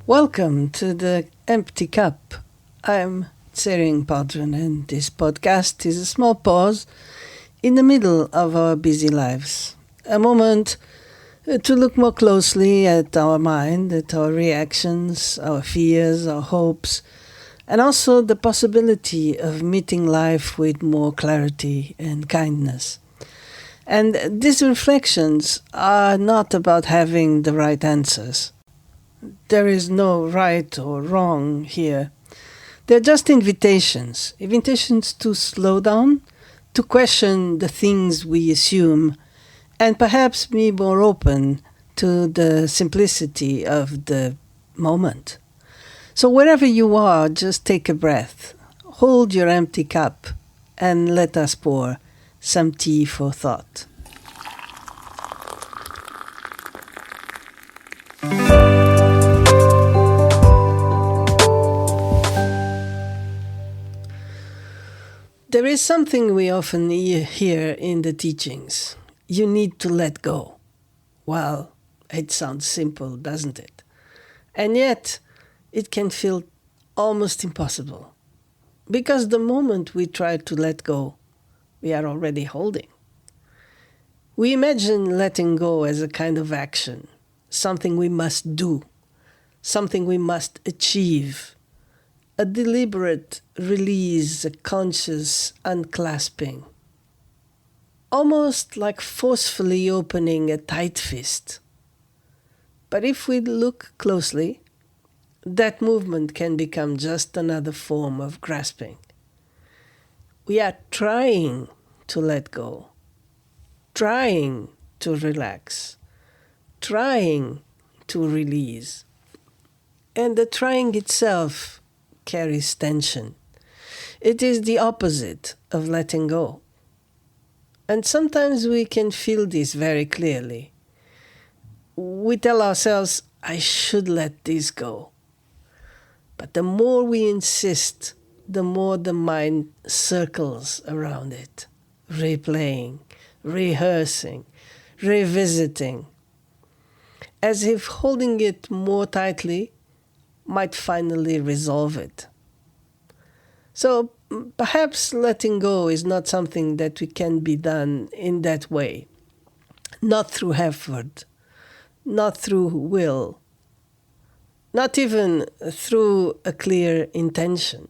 Welcome to the Empty Cup. I'm Tsering Padron, and this podcast is a small pause in the middle of our busy lives. A moment to look more closely at our mind, at our reactions, our fears, our hopes, and also the possibility of meeting life with more clarity and kindness. And these reflections are not about having the right answers. There is no right or wrong here. They're just invitations to slow down, to question the things we assume, and perhaps be more open to the simplicity of the moment. So wherever you are, just take a breath, hold your empty cup, and let us pour some tea for thought. There is something we often hear in the teachings. You need to let go. Well, it sounds simple, doesn't it? And yet, it can feel almost impossible. Because the moment we try to let go, we are already holding. We imagine letting go as a kind of action, something we must do, something we must achieve, a deliberate release, a conscious unclasping. Almost like forcefully opening a tight fist. But if we look closely, that movement can become just another form of grasping. We are trying to let go, trying to relax, trying to release. And the trying itself carries tension. It is the opposite of letting go. And sometimes we can feel this very clearly. We tell ourselves, I should let this go. But the more we insist, the more the mind circles around it, replaying, rehearsing, revisiting, as if holding it more tightly might finally resolve it. So perhaps letting go is not something that we can be done in that way, not through effort, not through will, not even through a clear intention.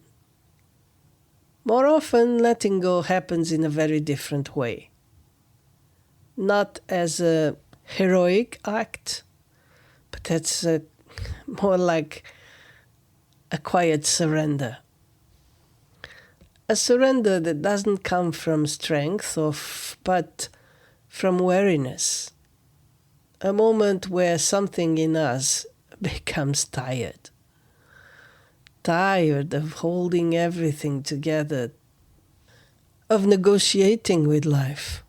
More often, letting go happens in a very different way. Not as a heroic act, but that's more like a quiet surrender. A surrender that doesn't come from strength, but from weariness. A moment where something in us becomes tired. Tired of holding everything together, of negotiating with life,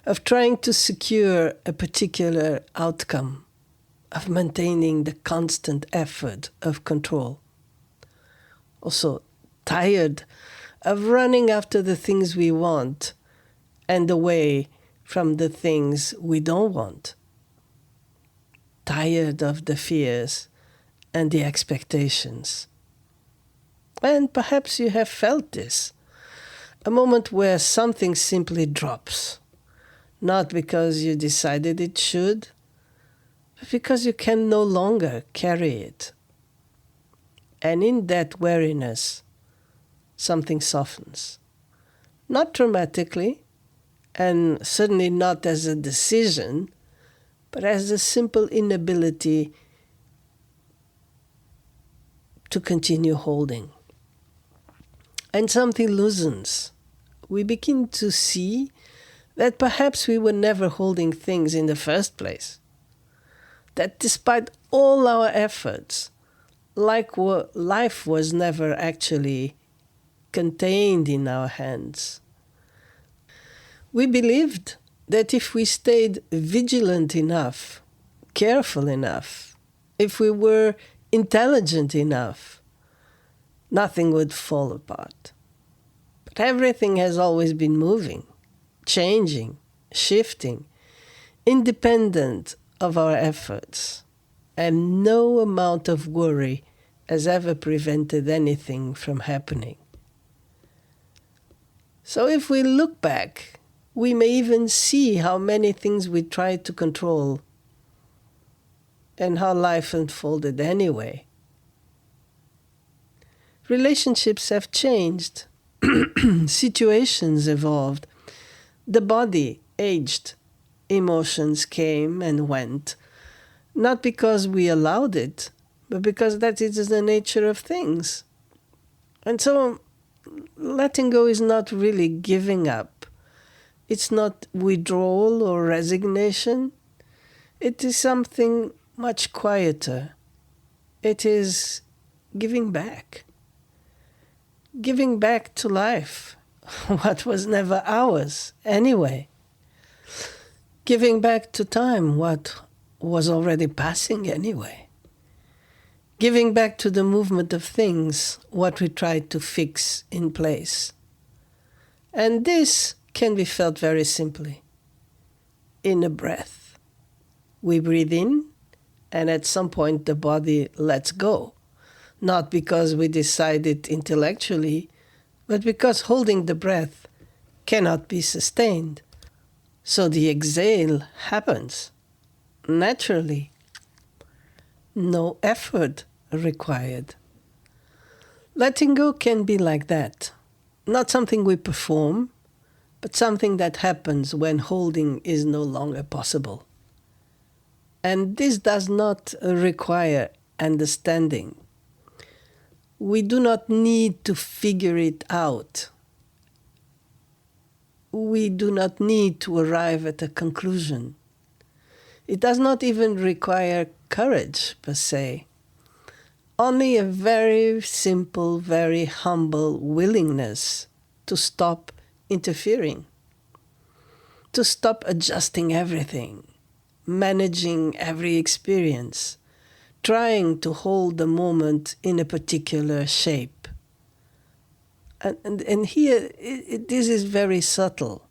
of trying to secure a particular outcome, of maintaining the constant effort of control. Also, tired of running after the things we want and away from the things we don't want. Tired of the fears and the expectations. And perhaps you have felt this. A moment where something simply drops. Not because you decided it should, but because you can no longer carry it. And in that weariness, something softens. Not dramatically, and certainly not as a decision, but as a simple inability to continue holding. And something loosens. We begin to see that perhaps we were never holding things in the first place. That despite all our efforts, life was never actually contained in our hands. We believed that if we stayed vigilant enough, careful enough, if we were intelligent enough, nothing would fall apart. But everything has always been moving, changing, shifting, independent of our efforts. and no amount of worry has ever prevented anything from happening. So if we look back, we may even see how many things we tried to control and how life unfolded anyway. Relationships have changed. Situations evolved. The body aged. Emotions came and went. Not because we allowed it, but because that is the nature of things. And so letting go is not really giving up. It's not withdrawal or resignation. It is something much quieter. It is giving back. Giving back to life what was never ours anyway. Giving back to time what was already passing anyway. Giving back to the movement of things what we tried to fix in place. And this can be felt very simply. In a breath. We breathe in, and at some point the body lets go. Not because we decide it intellectually, but because holding the breath cannot be sustained. So the exhale happens naturally. No effort required. Letting go can be like that. Not something we perform, but something that happens when holding is no longer possible. And this does not require understanding. We do not need to figure it out. We do not need to arrive at a conclusion. It does not even require courage, per se. Only a very simple, very humble willingness to stop interfering, to stop adjusting everything, managing every experience, trying to hold the moment in a particular shape. And here, this is very subtle,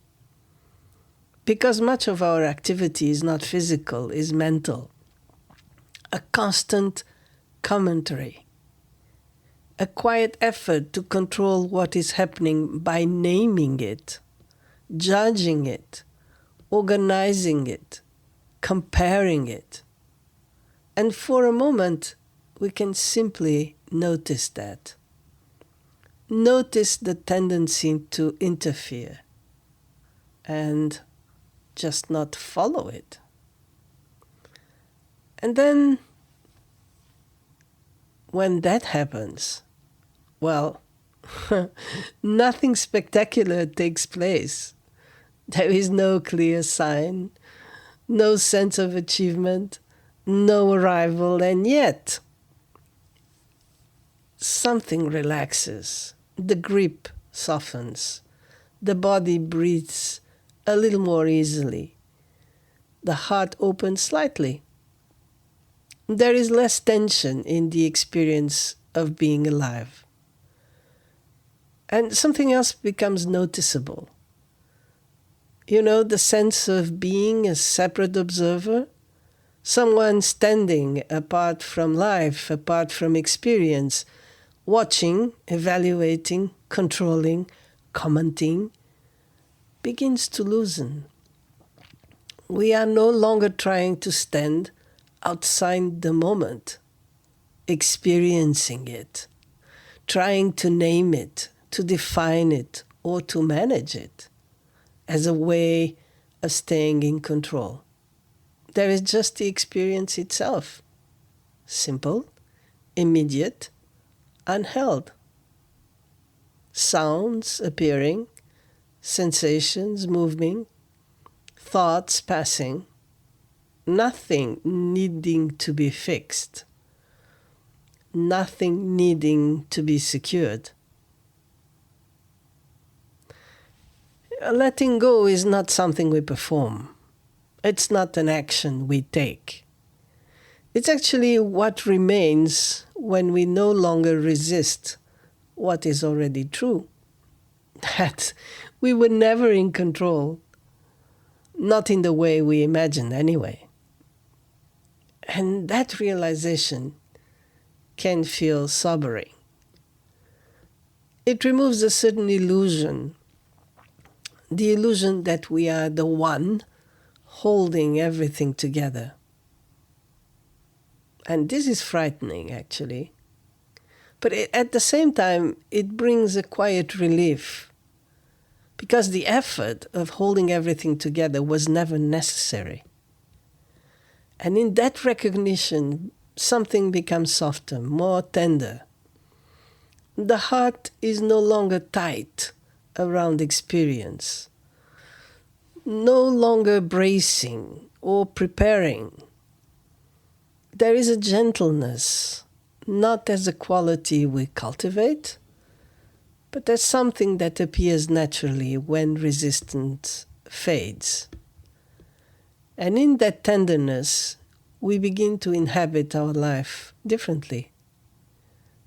because much of our activity is not physical, is mental. A constant commentary, a quiet effort to control what is happening by naming it, judging it, organizing it, comparing it. And for a moment, we can simply notice that. Notice the tendency to interfere and just not follow it. And then, when that happens, well, nothing spectacular takes place. There is no clear sign, no sense of achievement, no arrival, and yet something relaxes, the grip softens, the body breathes a little more easily, the heart opens slightly. There is less tension in the experience of being alive. And something else becomes noticeable. You know, the sense of being a separate observer, someone standing apart from life, apart from experience, watching, evaluating, controlling, commenting, begins to loosen. We are no longer trying to stand outside the moment, experiencing it, trying to name it, to define it, or to manage it as a way of staying in control. There is just the experience itself, simple, immediate, unheld. Sounds appearing, sensations moving, thoughts passing, nothing needing to be fixed, nothing needing to be secured. Letting go is not something we perform. It's not an action we take. It's actually what remains when we no longer resist what is already true. That we were never in control, not in the way we imagined anyway. And that realization can feel sobering. It removes a certain illusion, the illusion that we are the one holding everything together. And this is frightening, actually. But at the same time, it brings a quiet relief, because the effort of holding everything together was never necessary. And in that recognition, something becomes softer, more tender. The heart is no longer tight around experience, no longer bracing or preparing. There is a gentleness, not as a quality we cultivate, but as something that appears naturally when resistance fades. And in that tenderness, we begin to inhabit our life differently.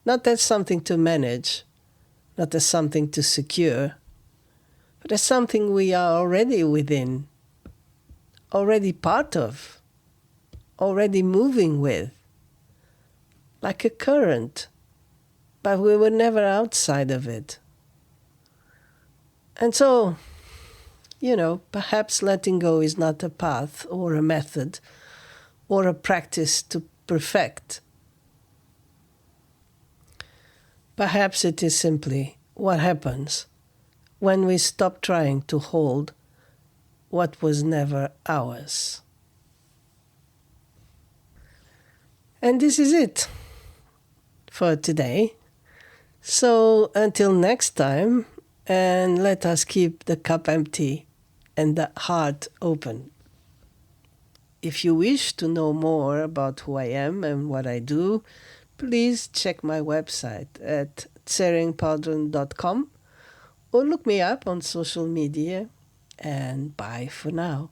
Not as something to manage, not as something to secure, but as something we are already within, already part of, already moving with, like a current, but we were never outside of it. And so, perhaps letting go is not a path or a method or a practice to perfect. Perhaps it is simply what happens when we stop trying to hold what was never ours. And this is it for today. So until next time, and let us keep the cup empty and the heart open. If you wish to know more about who I am and what I do, please check my website at tseringpaldron.com or look me up on social media, and bye for now.